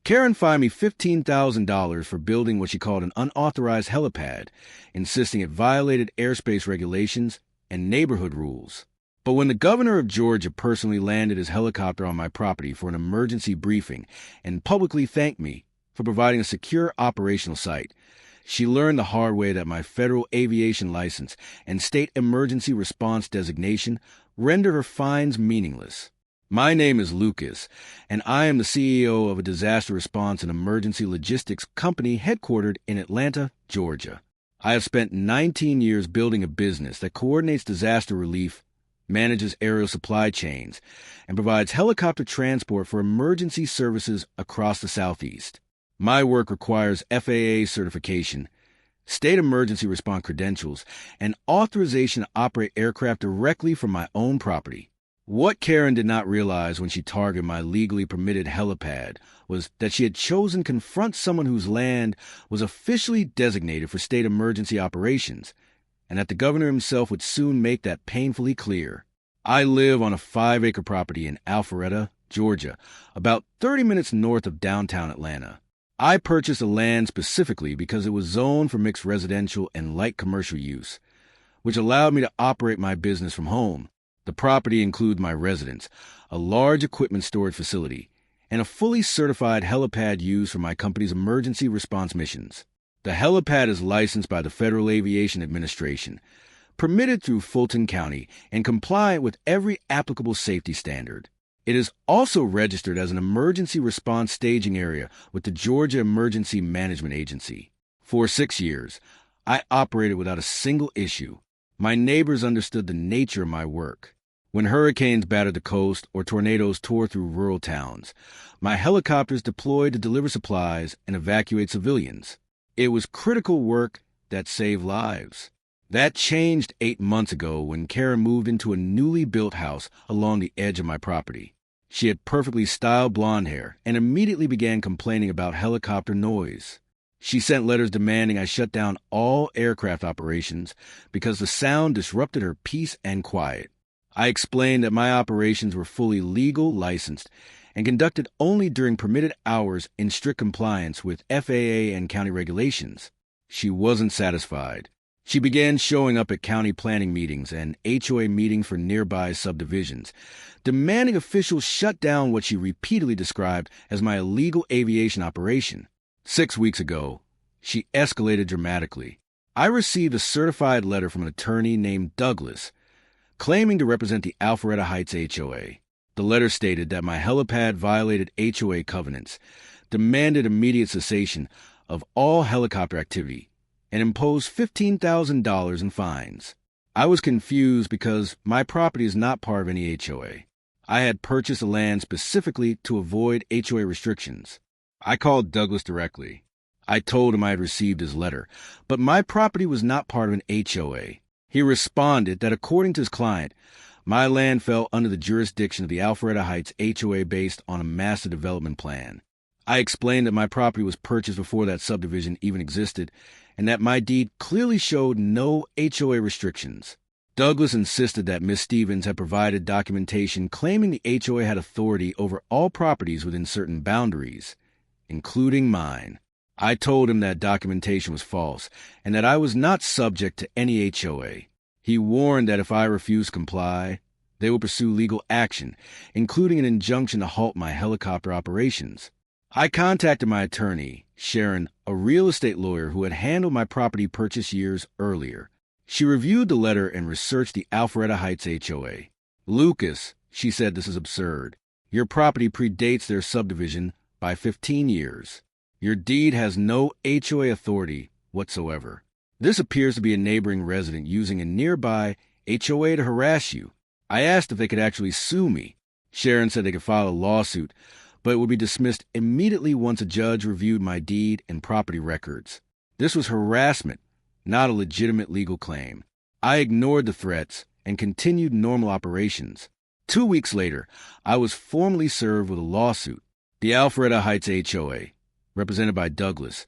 Karen fined me $15,000 for building what she called an unauthorized helipad, insisting it violated airspace regulations and neighborhood rules. But when the governor of Georgia personally landed his helicopter on my property for an emergency briefing and publicly thanked me for providing a secure operational site, she learned the hard way that my federal aviation license and state emergency response designation render her fines meaningless. My name is Lucas, and I am the CEO of a disaster response and emergency logistics company headquartered in Atlanta, Georgia. I have spent 19 years building a business that coordinates disaster relief, manages aerial supply chains, and provides helicopter transport for emergency services across the Southeast. My work requires FAA certification, state emergency response credentials, and authorization to operate aircraft directly from my own property. What Karen did not realize when she targeted my legally permitted helipad was that she had chosen to confront someone whose land was officially designated for state emergency operations, and that the governor himself would soon make that painfully clear. I live on a 5-acre property in Alpharetta, Georgia, about 30 minutes north of downtown Atlanta. I purchased the land specifically because it was zoned for mixed residential and light commercial use, which allowed me to operate my business from home. The property includes my residence, a large equipment storage facility, and a fully certified helipad used for my company's emergency response missions. The helipad is licensed by the Federal Aviation Administration, permitted through Fulton County, and compliant with every applicable safety standard. It is also registered as an emergency response staging area with the Georgia Emergency Management Agency. For 6 years, I operated without a single issue. My neighbors understood the nature of my work. When hurricanes battered the coast or tornadoes tore through rural towns, my helicopters deployed to deliver supplies and evacuate civilians. It was critical work that saved lives. That changed 8 months ago when Karen moved into a newly built house along the edge of my property. She had perfectly styled blonde hair and immediately began complaining about helicopter noise. She sent letters demanding I shut down all aircraft operations because the sound disrupted her peace and quiet. I explained that my operations were fully legal, licensed, and conducted only during permitted hours in strict compliance with FAA and county regulations. She wasn't satisfied. She began showing up at county planning meetings and HOA meetings for nearby subdivisions, demanding officials shut down what she repeatedly described as my illegal aviation operation. 6 weeks ago, she escalated dramatically. I received a certified letter from an attorney named Douglas, claiming to represent the Alpharetta Heights HOA. The letter stated that my helipad violated HOA covenants, demanded immediate cessation of all helicopter activity, and imposed $15,000 in fines. I was confused because my property is not part of any HOA. I had purchased the land specifically to avoid HOA restrictions. I called Douglas directly. I told him I had received his letter, but my property was not part of an HOA. He responded that according to his client, my land fell under the jurisdiction of the Alpharetta Heights HOA based on a master development plan. I explained that my property was purchased before that subdivision even existed, and that my deed clearly showed no HOA restrictions. Douglas insisted that Ms. Stevens had provided documentation claiming the HOA had authority over all properties within certain boundaries, including mine. I told him that documentation was false and that I was not subject to any HOA. He warned that if I refused to comply, they would pursue legal action, including an injunction to halt my helicopter operations. I contacted my attorney, Sharon, a real estate lawyer who had handled my property purchase years earlier. She reviewed the letter and researched the Alpharetta Heights HOA. Lucas, she said, this is absurd. Your property predates their subdivision by 15 years. Your deed has no HOA authority whatsoever. This appears to be a neighboring resident using a nearby HOA to harass you. I asked if they could actually sue me. Sharon said they could file a lawsuit, but it would be dismissed immediately once a judge reviewed my deed and property records. This was harassment, not a legitimate legal claim. I ignored the threats and continued normal operations. 2 weeks later, I was formally served with a lawsuit. The Alpharetta Heights HOA, represented by Douglas,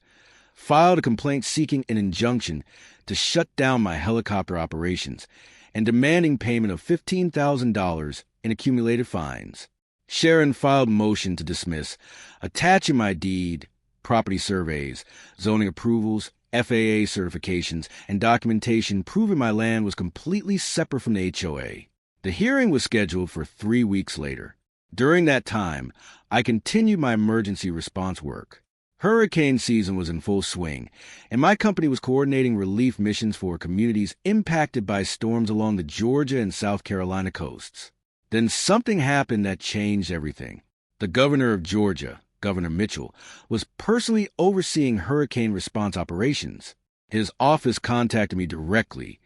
filed a complaint seeking an injunction to shut down my helicopter operations and demanding payment of $15,000 in accumulated fines. Sharon filed motion to dismiss, attaching my deed, property surveys, zoning approvals, FAA certifications, and documentation proving my land was completely separate from the HOA. The hearing was scheduled for 3 weeks later. During that time, I continued my emergency response work. Hurricane season was in full swing, and my company was coordinating relief missions for communities impacted by storms along the Georgia and South Carolina coasts. Then something happened that changed everything. The governor of Georgia, Governor Mitchell, was personally overseeing hurricane response operations. His office contacted me directly,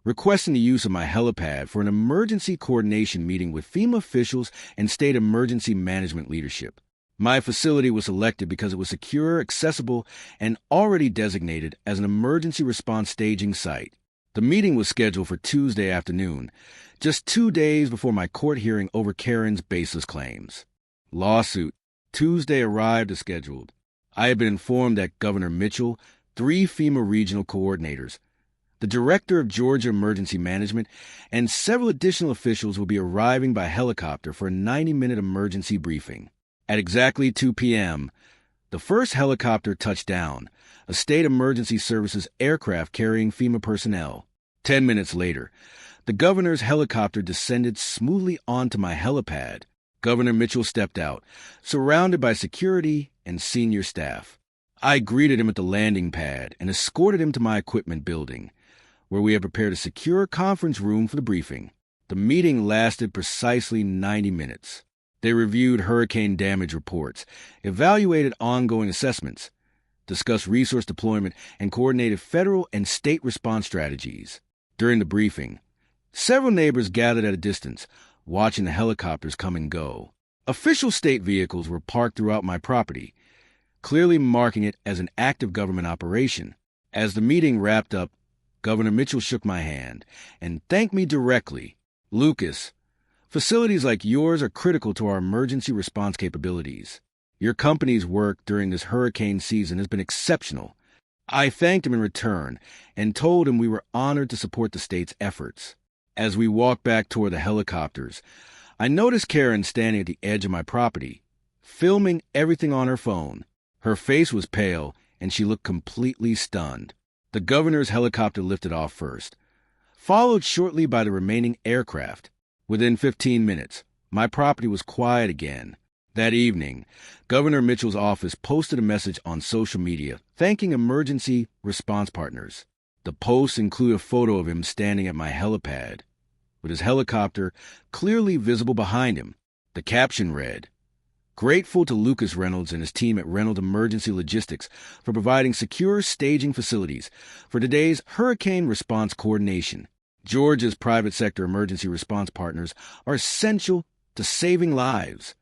requesting the use of my helipad for an emergency coordination meeting with FEMA officials and state emergency management leadership. My facility was selected because it was secure, accessible, and already designated as an emergency response staging site. The meeting was scheduled for Tuesday afternoon, just 2 days before my court hearing over Karen's baseless claims. Lawsuit. Tuesday arrived as scheduled. I had been informed that Governor Mitchell, 3 FEMA regional coordinators, the Director of Georgia Emergency Management, and several additional officials will be arriving by helicopter for a 90-minute emergency briefing. At exactly 2 p.m., the first helicopter touched down, a state emergency services aircraft carrying FEMA personnel. 10 minutes later, the governor's helicopter descended smoothly onto my helipad. Governor Mitchell stepped out, surrounded by security and senior staff. I greeted him at the landing pad and escorted him to my equipment building, where we had prepared a secure conference room for the briefing. The meeting lasted precisely 90 minutes. They reviewed hurricane damage reports, evaluated ongoing assessments, discussed resource deployment, and coordinated federal and state response strategies. During the briefing, several neighbors gathered at a distance, watching the helicopters come and go. Official state vehicles were parked throughout my property, clearly marking it as an active government operation. As the meeting wrapped up, Governor Mitchell shook my hand and thanked me directly. "Lucas, facilities like yours are critical to our emergency response capabilities. Your company's work during this hurricane season has been exceptional." I thanked him in return and told him we were honored to support the state's efforts. As we walked back toward the helicopters, I noticed Karen standing at the edge of my property, filming everything on her phone. Her face was pale, and she looked completely stunned. The governor's helicopter lifted off first, followed shortly by the remaining aircraft. Within 15 minutes, my property was quiet again. That evening, Governor Mitchell's office posted a message on social media thanking emergency response partners. The post included a photo of him standing at my helipad, with his helicopter clearly visible behind him. The caption read, "Grateful to Lucas Reynolds and his team at Reynolds Emergency Logistics for providing secure staging facilities for today's hurricane response coordination. Georgia's private sector emergency response partners are essential to saving lives."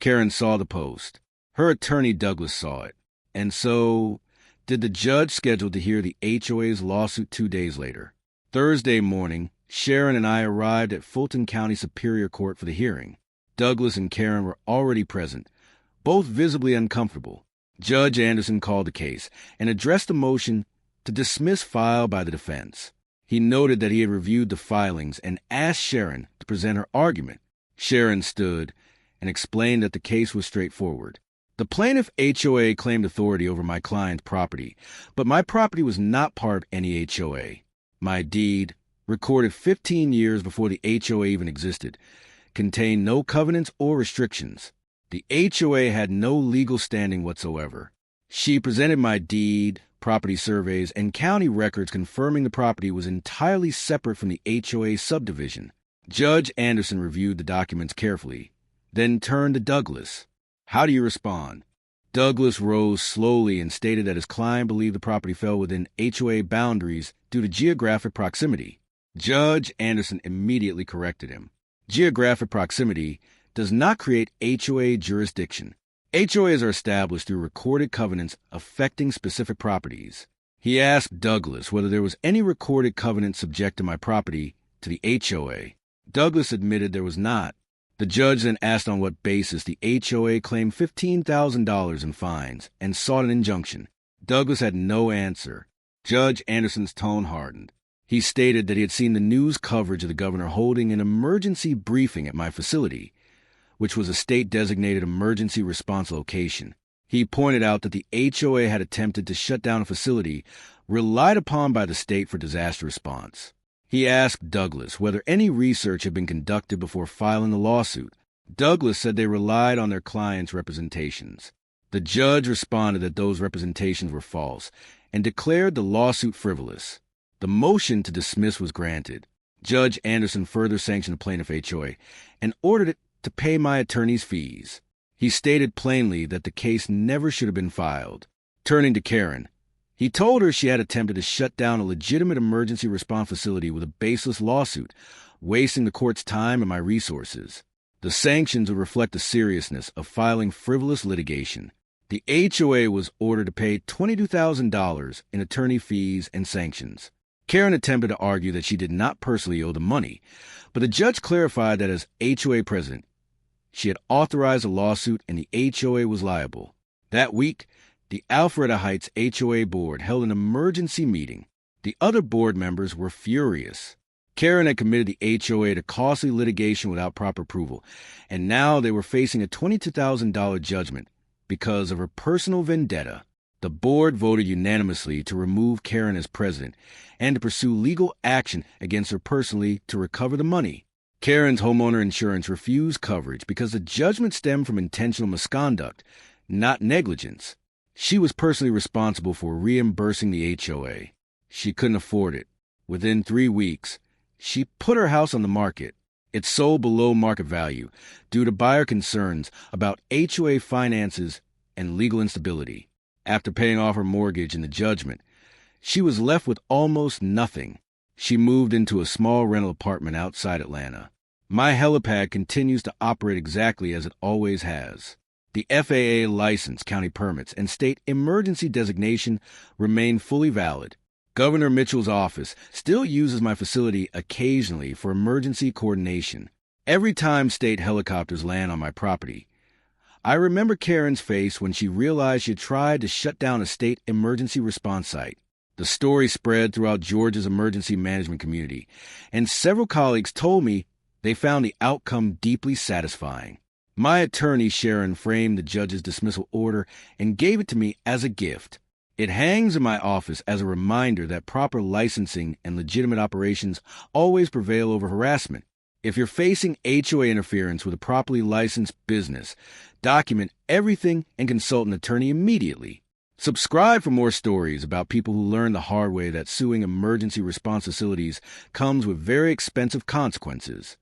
Karen saw the post. Her attorney Douglas saw it. And so, did the judge scheduled to hear the HOA's lawsuit 2 days later. Thursday morning, Sharon and I arrived at Fulton County Superior Court for the hearing. Douglas and Karen were already present, both visibly uncomfortable. Judge Anderson called the case and addressed the motion to dismiss filed by the defense. He noted that he had reviewed the filings and asked Sharon to present her argument. Sharon stood and explained that the case was straightforward. The plaintiff HOA claimed authority over my client's property, but my property was not part of any HOA. My deed, recorded 15 years before the HOA even existed, contained no covenants or restrictions. The HOA had no legal standing whatsoever. She presented my deed, property surveys, and county records confirming the property was entirely separate from the HOA subdivision. Judge Anderson reviewed the documents carefully, then turned to Douglas. "How do you respond?" Douglas rose slowly and stated that his client believed the property fell within HOA boundaries due to geographic proximity. Judge Anderson immediately corrected him. Geographic proximity does not create HOA jurisdiction. HOAs are established through recorded covenants affecting specific properties. He asked Douglas whether there was any recorded covenant subject to my property to the HOA. Douglas admitted there was not. The judge then asked on what basis the HOA claimed $15,000 in fines and sought an injunction. Douglas had no answer. Judge Anderson's tone hardened. He stated that he had seen the news coverage of the governor holding an emergency briefing at my facility, which was a state-designated emergency response location. He pointed out that the HOA had attempted to shut down a facility relied upon by the state for disaster response. He asked Douglas whether any research had been conducted before filing the lawsuit. Douglas said they relied on their client's representations. The judge responded that those representations were false and declared the lawsuit frivolous. The motion to dismiss was granted. Judge Anderson further sanctioned the plaintiff HOA and ordered it to pay my attorney's fees. He stated plainly that the case never should have been filed. Turning to Karen, he told her she had attempted to shut down a legitimate emergency response facility with a baseless lawsuit, wasting the court's time and my resources. The sanctions would reflect the seriousness of filing frivolous litigation. The HOA was ordered to pay $22,000 in attorney fees and sanctions. Karen attempted to argue that she did not personally owe the money, but the judge clarified that as HOA president, she had authorized a lawsuit and the HOA was liable. That week, the Alpharetta Heights HOA board held an emergency meeting. The other board members were furious. Karen had committed the HOA to costly litigation without proper approval, and now they were facing a $22,000 judgment because of her personal vendetta. The board voted unanimously to remove Karen as president and to pursue legal action against her personally to recover the money. Karen's homeowner insurance refused coverage because the judgment stemmed from intentional misconduct, not negligence. She was personally responsible for reimbursing the HOA. She couldn't afford it. Within 3 weeks, she put her house on the market. It sold below market value due to buyer concerns about HOA finances and legal instability. After paying off her mortgage in the judgment, she was left with almost nothing. She moved into a small rental apartment outside Atlanta. My Helipad continues to operate exactly as it always has. The FAA license, county permits, and state emergency designation remain fully valid. Governor Mitchell's office still uses my facility occasionally for emergency coordination. Every time state helicopters land on my property, I remember Karen's face when she realized she had tried to shut down a state emergency response site. The story spread throughout Georgia's emergency management community, and several colleagues told me they found the outcome deeply satisfying. My attorney, Sharon, framed the judge's dismissal order and gave it to me as a gift. It hangs in my office as a reminder that proper licensing and legitimate operations always prevail over harassment. If you're facing HOA interference with a properly licensed business, document everything and consult an attorney immediately. Subscribe for more stories about people who learn the hard way that suing emergency response facilities comes with very expensive consequences.